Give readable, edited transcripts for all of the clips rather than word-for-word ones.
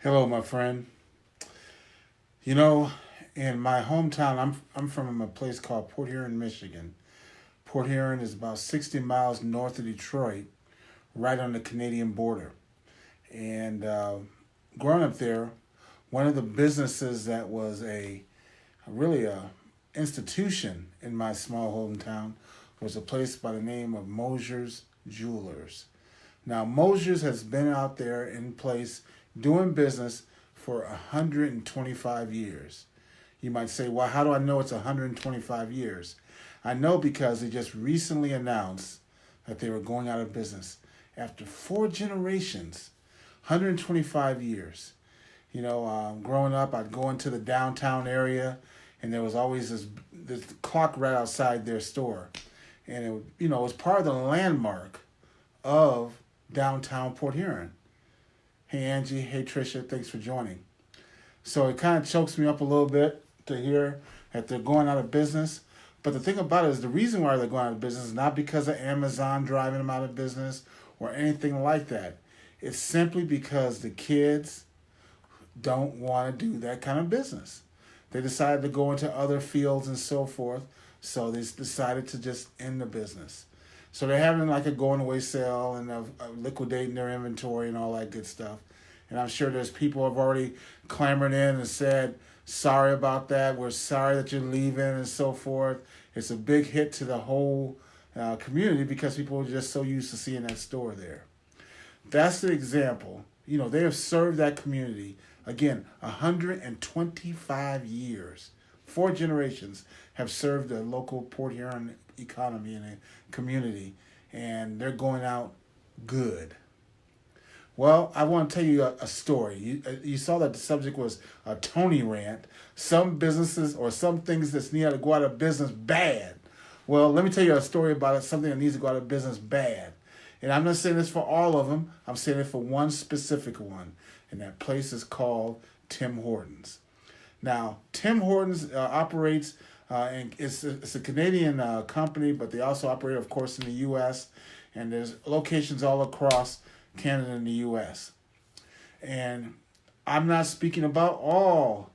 Hello, my friend. You know, in my hometown, I'm from a place called Port Huron, Michigan. Port Huron is about 60 miles north of Detroit, right on the Canadian border. And growing up there, one of the businesses that was really a institution in my small hometown was a place by the name of Mosier's Jewelers. Now, Mosier's has been out there in place doing business for 125 years. You might say, well, how do I know it's 125 years? I know because they just recently announced that they were going out of business after four generations, 125 years. Growing up, I'd go into the downtown area, and there was always this clock right outside their store, and it was part of the landmark of downtown Port Huron. Hey Angie, hey Trisha, thanks for joining. So it kind of chokes me up a little bit to hear that they're going out of business. But the thing about it is the reason why they're going out of business is not because of Amazon driving them out of business or anything like that. It's simply because the kids don't want to do that kind of business. They decided to go into other fields and so forth. So they decided to just end the business. So they're having like a going away sale and liquidating their inventory and all that good stuff. And I'm sure there's people who have already clamored in and said, sorry about that. We're sorry that you're leaving and so forth. It's a big hit to the whole community because people are just so used to seeing that store there. That's the example. They have served that community, again, 125 years. Four generations have served the local Port Huron economy and a community, and they're going out good. Well, I want to tell you a story. You saw that the subject was a Tony rant. Some businesses or some things that need to go out of business bad. Well, let me tell you a story about it, something that needs to go out of business bad. And I'm not saying this for all of them. I'm saying it for one specific one. And that place is called Tim Hortons. Now, Tim Hortons operates, and it's a Canadian company, but they also operate, of course, in the U.S., and there's locations all across Canada and the U.S. And I'm not speaking about all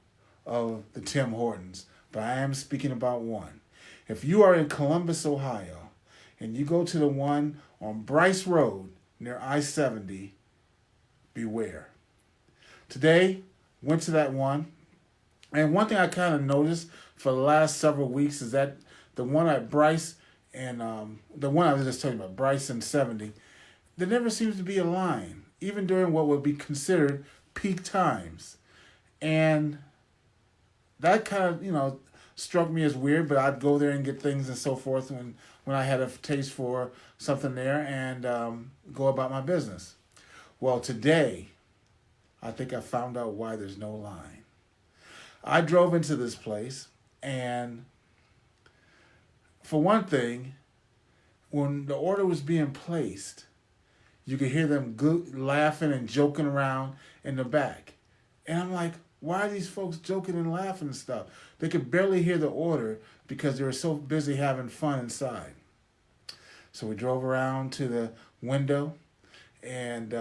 of the Tim Hortons, but I am speaking about one. If you are in Columbus, Ohio, and you go to the one on Bryce Road near I-70, beware. Today, went to that one, and one thing I kind of noticed for the last several weeks is that the one at Bryce and the one I was just talking about, Bryce and 70, there never seems to be a line, even during what would be considered peak times. And that kind of, struck me as weird, but I'd go there and get things and so forth when I had a taste for something there and go about my business. Well, today, I think I found out why there's no line. I drove into this place, and for one thing, when the order was being placed, you could hear them laughing and joking around in the back. And I'm like, why are these folks joking and laughing and stuff? They could barely hear the order because they were so busy having fun inside. So we drove around to the window, and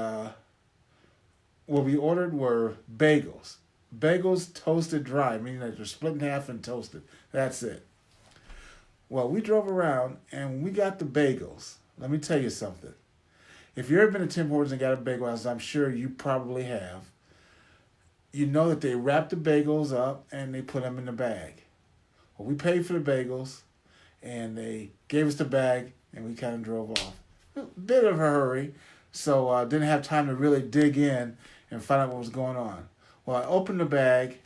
what we ordered were bagels. Bagels toasted dry, meaning that they're split in half and toasted. That's it. Well, we drove around and we got the bagels. Let me tell you something. If you've ever been to Tim Hortons and got a bagel, as I'm sure you probably have, you know that they wrap the bagels up and they put them in the bag. Well, we paid for the bagels and they gave us the bag and we kind of drove off. A bit of a hurry, so I didn't have time to really dig in and find out what was going on. Well, I opened the bag,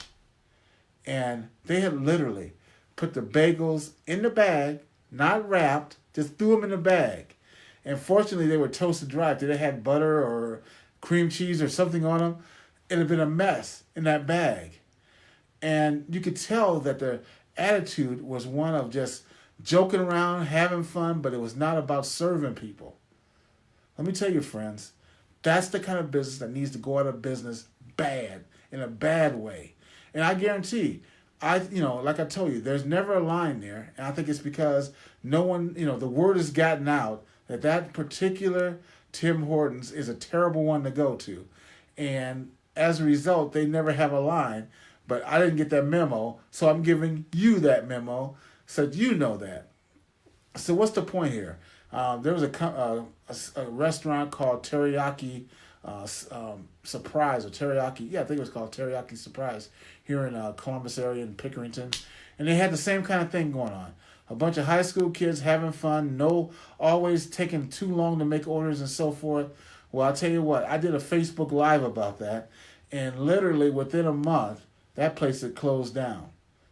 and they had literally put the bagels in the bag, not wrapped, just threw them in the bag. And fortunately, they were toasted dry. If they had butter or cream cheese or something on them, it'd have been a mess in that bag. And you could tell that the attitude was one of just joking around, having fun, but it was not about serving people. Let me tell you, friends, that's the kind of business that needs to go out of business bad, in a bad way. And I guarantee, like I told you, there's never a line there. And I think it's because no one, the word has gotten out that particular Tim Hortons is a terrible one to go to. And as a result, they never have a line. But I didn't get that memo, so I'm giving you that memo so that you know that. So what's the point here? There was a restaurant called Teriyaki Surprise or Teriyaki. Yeah, I think it was called Teriyaki Surprise here in Columbus area in Pickerington, and they had the same kind of thing going on. A bunch of high school kids having fun, no always taking too long to make orders and so forth. Well, I'll tell you what, I did a Facebook Live about that, and literally within a month, that place had closed down.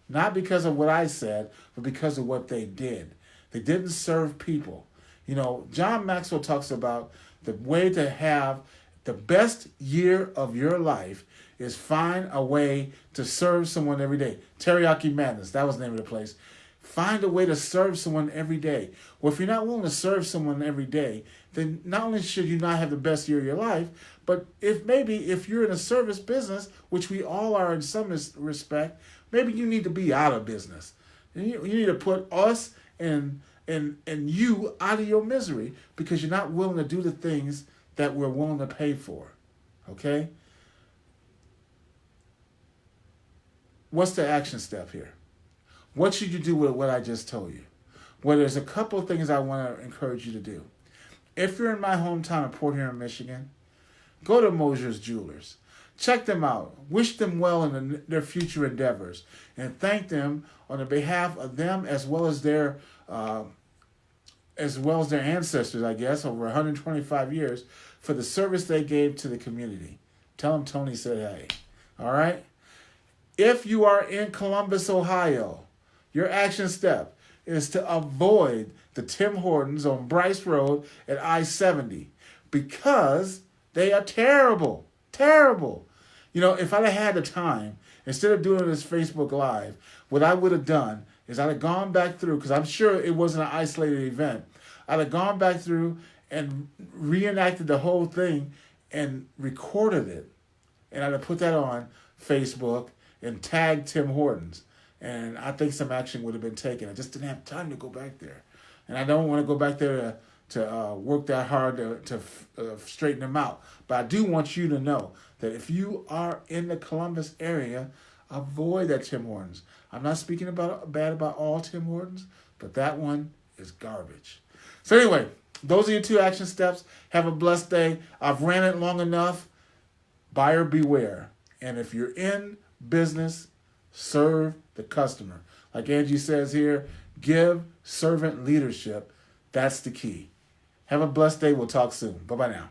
Not because of what I said, but because of what they did. They didn't serve people. You know, John Maxwell talks about the way to have the best year of your life is find a way to serve someone every day. Teriyaki Madness, that was the name of the place. Find a way to serve someone every day. Well, if you're not willing to serve someone every day, then not only should you not have the best year of your life, but if you're in a service business, which we all are in some respect, maybe you need to be out of business. You need to put us and you out of your misery because you're not willing to do the things that we're willing to pay for. Okay? What's the action step here? What should you do with what I just told you? Well, there's a couple of things I want to encourage you to do. If you're in my hometown of Port Huron, Michigan, go to Mosier's Jewelers. Check them out. Wish them well in their future endeavors, and thank them on the behalf of them as well as their ancestors, I guess, over 125 years for the service they gave to the community. Tell them Tony said hey. All right? If you are in Columbus, Ohio, your action step is to avoid the Tim Hortons on Bryce Road at I-70 because they are terrible. Terrible. You know, if I'd have had the time, instead of doing this Facebook Live, what I would have done is I'd have gone back through, because I'm sure it wasn't an isolated event. I'd have gone back through and reenacted the whole thing and recorded it. And I'd have put that on Facebook and tagged Tim Hortons. And I think some action would have been taken. I just didn't have time to go back there. And I don't want to go back there to work that hard to straighten them out. But I do want you to know that if you are in the Columbus area, avoid that Tim Hortons. I'm not speaking bad about all Tim Hortons, but that one is garbage. So anyway, those are your 2 action steps. Have a blessed day. I've ran it long enough. Buyer beware. And if you're in business, serve the customer. Like Angie says here, give servant leadership. That's the key. Have a blessed day. We'll talk soon. Bye-bye now.